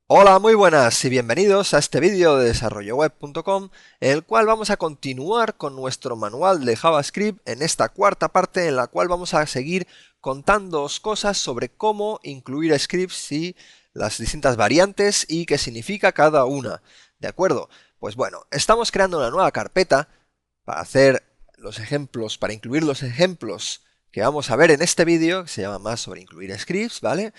Hola, muy buenas y bienvenidos a este vídeo de desarrolloweb.com, en el cual vamos a continuar con nuestro manual de JavaScript en esta cuarta parte en la cual vamos a seguir contándoos cosas sobre cómo incluir scripts y las distintas variantes y qué significa cada una. ¿De acuerdo? Pues bueno, estamos creando una nueva carpeta para hacer los ejemplos, para incluir los ejemplos que vamos a ver en este vídeo, que se llama más sobre incluir scripts, ¿vale?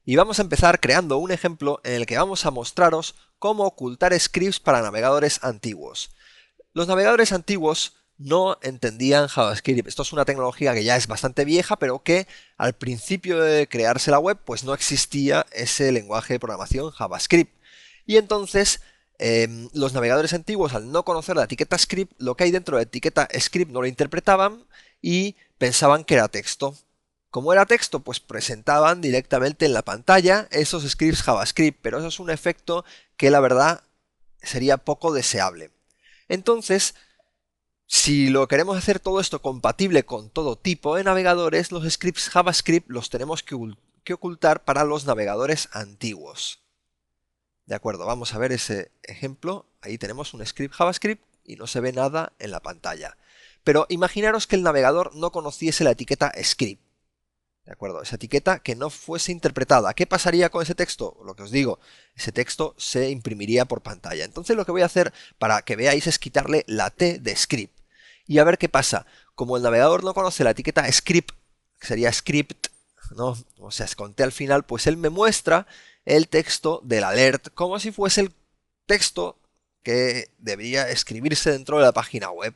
Y vamos a empezar creando un ejemplo en el que vamos a mostraros cómo ocultar scripts para navegadores antiguos. Los navegadores antiguos no entendían JavaScript. Esto es una tecnología que ya es bastante vieja, pero que al principio de crearse la web, pues no existía ese lenguaje de programación JavaScript. Y entonces, los navegadores antiguos, al no conocer la etiqueta script, lo que hay dentro de la etiqueta script no lo interpretaban y pensaban que era texto. Como era texto, pues presentaban directamente en la pantalla esos scripts JavaScript, pero eso es un efecto que la verdad sería poco deseable. Entonces, si lo queremos hacer todo esto compatible con todo tipo de navegadores, los scripts JavaScript los tenemos que ocultar para los navegadores antiguos. De acuerdo, vamos a ver ese ejemplo. Ahí tenemos un script JavaScript y no se ve nada en la pantalla. Pero imaginaros que el navegador no conociese la etiqueta script. ¿De acuerdo? Esa etiqueta que no fuese interpretada. ¿Qué pasaría con ese texto? Lo que os digo, ese texto se imprimiría por pantalla. Entonces lo que voy a hacer para que veáis es quitarle la T de script. Y a ver qué pasa. Como el navegador no conoce la etiqueta script, que sería script, ¿no? O sea, con T al final, pues él me muestra el texto del alert como si fuese el texto que debería escribirse dentro de la página web.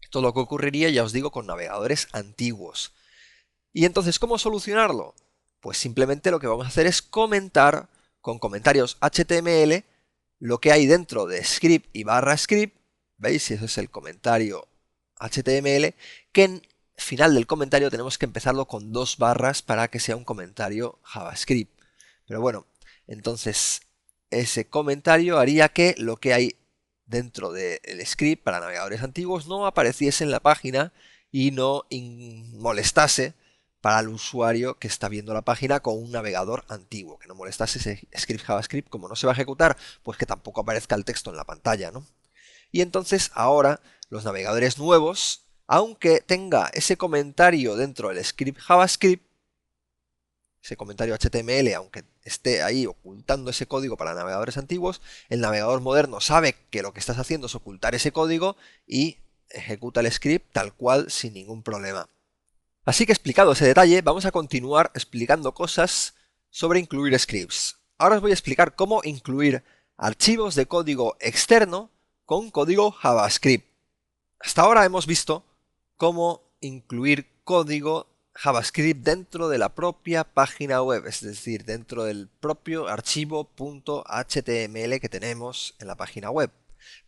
Esto es lo que ocurriría, ya os digo, con navegadores antiguos. Y entonces, ¿cómo solucionarlo? Pues simplemente lo que vamos a hacer es comentar con comentarios HTML lo que hay dentro de script y barra script. ¿Veis? Ese es el comentario HTML, que en final del comentario tenemos que empezarlo con dos barras para que sea un comentario JavaScript. Pero bueno, entonces ese comentario haría que lo que hay dentro del script para navegadores antiguos no apareciese en la página y no molestase para el usuario que está viendo la página con un navegador antiguo, que no molestase ese script JavaScript. Como no se va a ejecutar, pues que tampoco aparezca el texto en la pantalla, ¿no? Y entonces ahora los navegadores nuevos, aunque tenga ese comentario dentro del script JavaScript, ese comentario HTML, aunque esté ahí ocultando ese código para navegadores antiguos, el navegador moderno sabe que lo que estás haciendo es ocultar ese código y ejecuta el script tal cual sin ningún problema. Así que explicado ese detalle, vamos a continuar explicando cosas sobre incluir scripts. Ahora os voy a explicar cómo incluir archivos de código externo con código JavaScript. Hasta ahora hemos visto cómo incluir código JavaScript dentro de la propia página web, es decir, dentro del propio archivo .html que tenemos en la página web.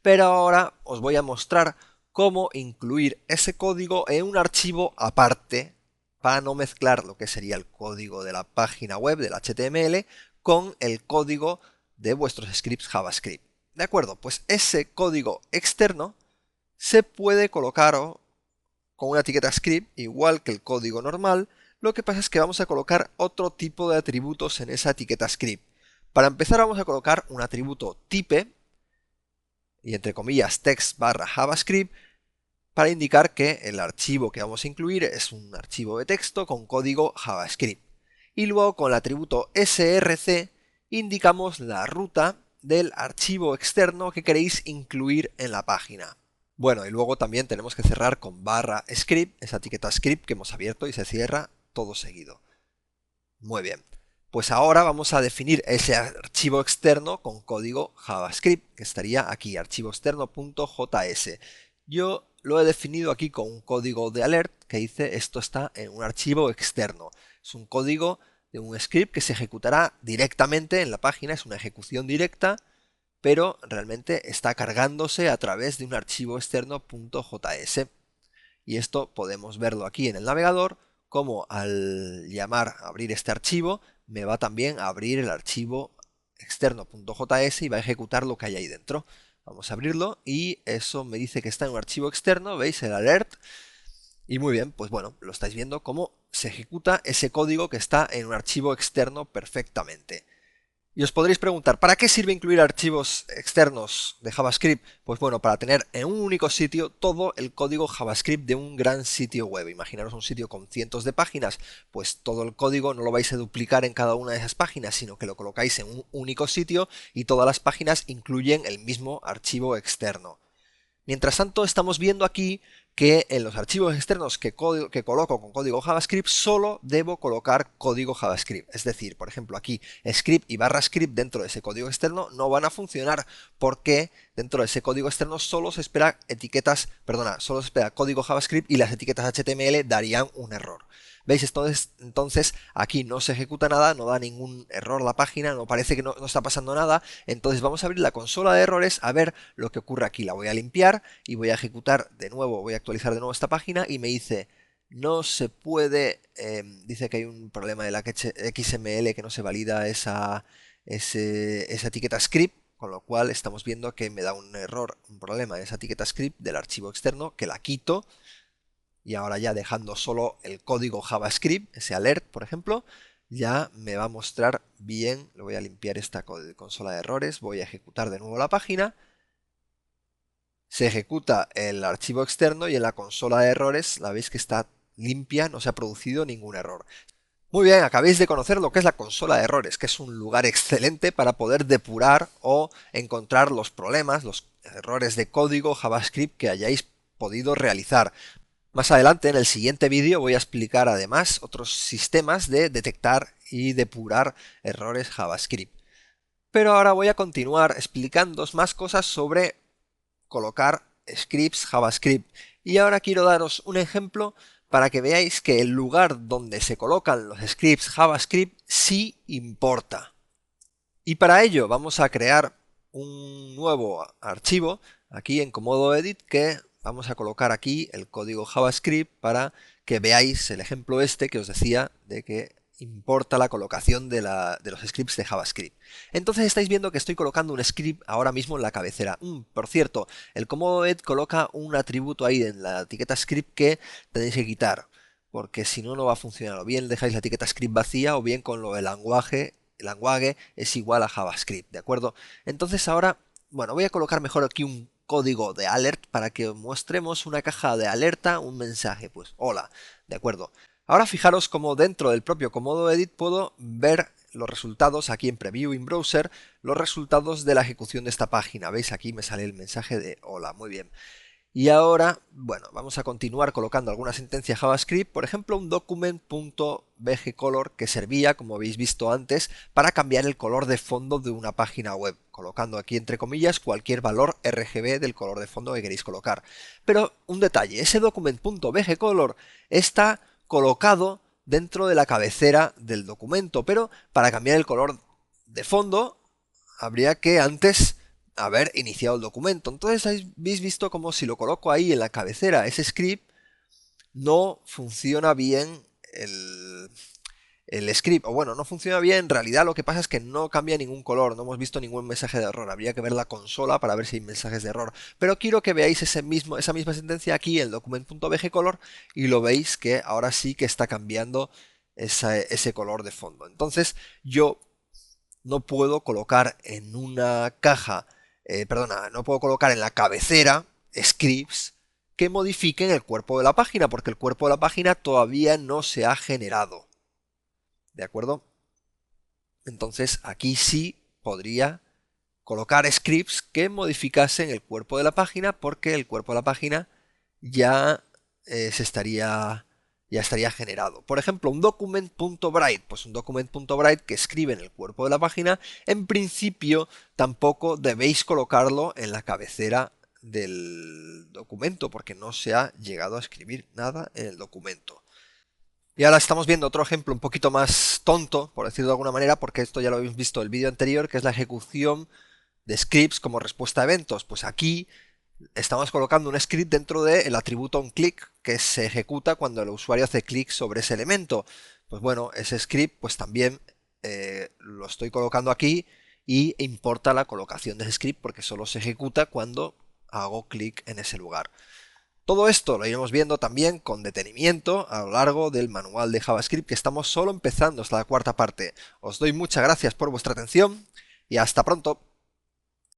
Pero ahora os voy a mostrar cómo incluir ese código en un archivo aparte para no mezclar lo que sería el código de la página web del HTML con el código de vuestros scripts JavaScript. ¿De acuerdo? Pues ese código externo se puede colocar con una etiqueta script igual que el código normal. Lo que pasa es que vamos a colocar otro tipo de atributos en esa etiqueta script. Para empezar vamos a colocar un atributo type y entre comillas text barra JavaScript para indicar que el archivo que vamos a incluir es un archivo de texto con código JavaScript. Y luego con el atributo src indicamos la ruta del archivo externo que queréis incluir en la página. Bueno, y luego también tenemos que cerrar con barra script, esa etiqueta script que hemos abierto y se cierra todo seguido. Muy bien. Pues ahora vamos a definir ese archivo externo con código JavaScript, que estaría aquí, archivo externo.js. Yo lo he definido aquí con un código de alert que dice esto está en un archivo externo. Es un código de un script que se ejecutará directamente en la página, es una ejecución directa, pero realmente está cargándose a través de un archivo externo.js. Y esto podemos verlo aquí en el navegador, como al llamar a abrir este archivo, me va también a abrir el archivo externo.js y va a ejecutar lo que hay ahí dentro. Vamos a abrirlo y eso me dice que está en un archivo externo, ¿veis? El alert. Y muy bien, pues bueno, lo estáis viendo cómo se ejecuta ese código que está en un archivo externo perfectamente. Y os podréis preguntar, ¿para qué sirve incluir archivos externos de JavaScript? Pues bueno, para tener en un único sitio todo el código JavaScript de un gran sitio web. Imaginaros un sitio con cientos de páginas, pues todo el código no lo vais a duplicar en cada una de esas páginas, sino que lo colocáis en un único sitio y todas las páginas incluyen el mismo archivo externo. Mientras tanto, estamos viendo aquí que en los archivos externos que coloco con código JavaScript solo debo colocar código JavaScript. Es decir, por ejemplo, aquí script y barra script dentro de ese código externo no van a funcionar porque dentro de ese código externo solo se espera solo se espera código JavaScript y las etiquetas HTML darían un error. ¿Veis? Entonces aquí no se ejecuta nada, no da ningún error la página, no parece que no está pasando nada. Entonces vamos a abrir la consola de errores a ver lo que ocurre aquí. La voy a limpiar y voy a ejecutar de nuevo, voy a actualizar de nuevo esta página y me dice no se puede, dice que hay un problema de la XML que no se valida esa etiqueta script, con lo cual estamos viendo que me da un error, un problema de esa etiqueta script del archivo externo, que la quito. Y ahora ya dejando solo el código JavaScript, ese alert por ejemplo, ya me va a mostrar bien. Le voy a limpiar esta consola de errores, voy a ejecutar de nuevo la página. Se ejecuta el archivo externo y en la consola de errores la veis que está limpia, no se ha producido ningún error. Muy bien, acabéis de conocer lo que es la consola de errores, que es un lugar excelente para poder depurar o encontrar los problemas, los errores de código JavaScript que hayáis podido realizar. Más adelante, en el siguiente vídeo, voy a explicar además otros sistemas de detectar y depurar errores JavaScript. Pero ahora voy a continuar explicándoos más cosas sobre colocar scripts JavaScript. Y ahora quiero daros un ejemplo para que veáis que el lugar donde se colocan los scripts JavaScript sí importa. Y para ello vamos a crear un nuevo archivo aquí en Comodo Edit que vamos a colocar aquí el código JavaScript para que veáis el ejemplo este que os decía de que importa la colocación de los scripts de JavaScript. Entonces estáis viendo que estoy colocando un script ahora mismo en la cabecera. Por cierto, el Comodo Edit coloca un atributo ahí en la etiqueta script que tenéis que quitar, porque si no, no va a funcionar. O bien dejáis la etiqueta script vacía o bien con lo del lenguaje es igual a JavaScript, ¿de acuerdo? Entonces ahora, bueno, voy a colocar mejor aquí un código de alert para que mostremos una caja de alerta, un mensaje, pues hola, ¿de acuerdo? Ahora fijaros como dentro del propio Comodo Edit puedo ver los resultados aquí en Preview in Browser, los resultados de la ejecución de esta página. ¿Veis? Aquí me sale el mensaje de hola, muy bien. Y ahora, bueno, vamos a continuar colocando alguna sentencia JavaScript, por ejemplo un document.bgcolor que servía, como habéis visto antes, para cambiar el color de fondo de una página web, colocando aquí entre comillas cualquier valor RGB del color de fondo que queréis colocar. Pero un detalle, ese document.bgcolor está colocado dentro de la cabecera del documento, pero para cambiar el color de fondo habría que antes haber iniciado el documento. Entonces habéis visto como si lo coloco ahí en la cabecera, ese script, no funciona bien el script. O bueno, no funciona bien, en realidad lo que pasa es que no cambia ningún color, no hemos visto ningún mensaje de error. Habría que ver la consola para ver si hay mensajes de error. Pero quiero que veáis esa misma sentencia aquí en el document.bgcolor y lo veis que ahora sí que está cambiando ese color de fondo. Entonces yo no puedo colocar en una caja, no puedo colocar en la cabecera scripts que modifiquen el cuerpo de la página, porque el cuerpo de la página todavía no se ha generado. ¿De acuerdo? Entonces aquí sí podría colocar scripts que modificasen el cuerpo de la página, porque el cuerpo de la página ya ya estaría generado. Por ejemplo, un document.write, pues un document.write que escribe en el cuerpo de la página, en principio tampoco debéis colocarlo en la cabecera del documento, porque no se ha llegado a escribir nada en el documento. Y ahora estamos viendo otro ejemplo un poquito más tonto, por decirlo de alguna manera, porque esto ya lo habéis visto en el vídeo anterior, que es la ejecución de scripts como respuesta a eventos. Pues aquí estamos colocando un script dentro del atributo onClick que se ejecuta cuando el usuario hace clic sobre ese elemento. Pues bueno, ese script pues también lo estoy colocando aquí y importa la colocación de ese script porque solo se ejecuta cuando hago clic en ese lugar. Todo esto lo iremos viendo también con detenimiento a lo largo del manual de JavaScript, que estamos solo empezando hasta la cuarta parte. Os doy muchas gracias por vuestra atención y hasta pronto.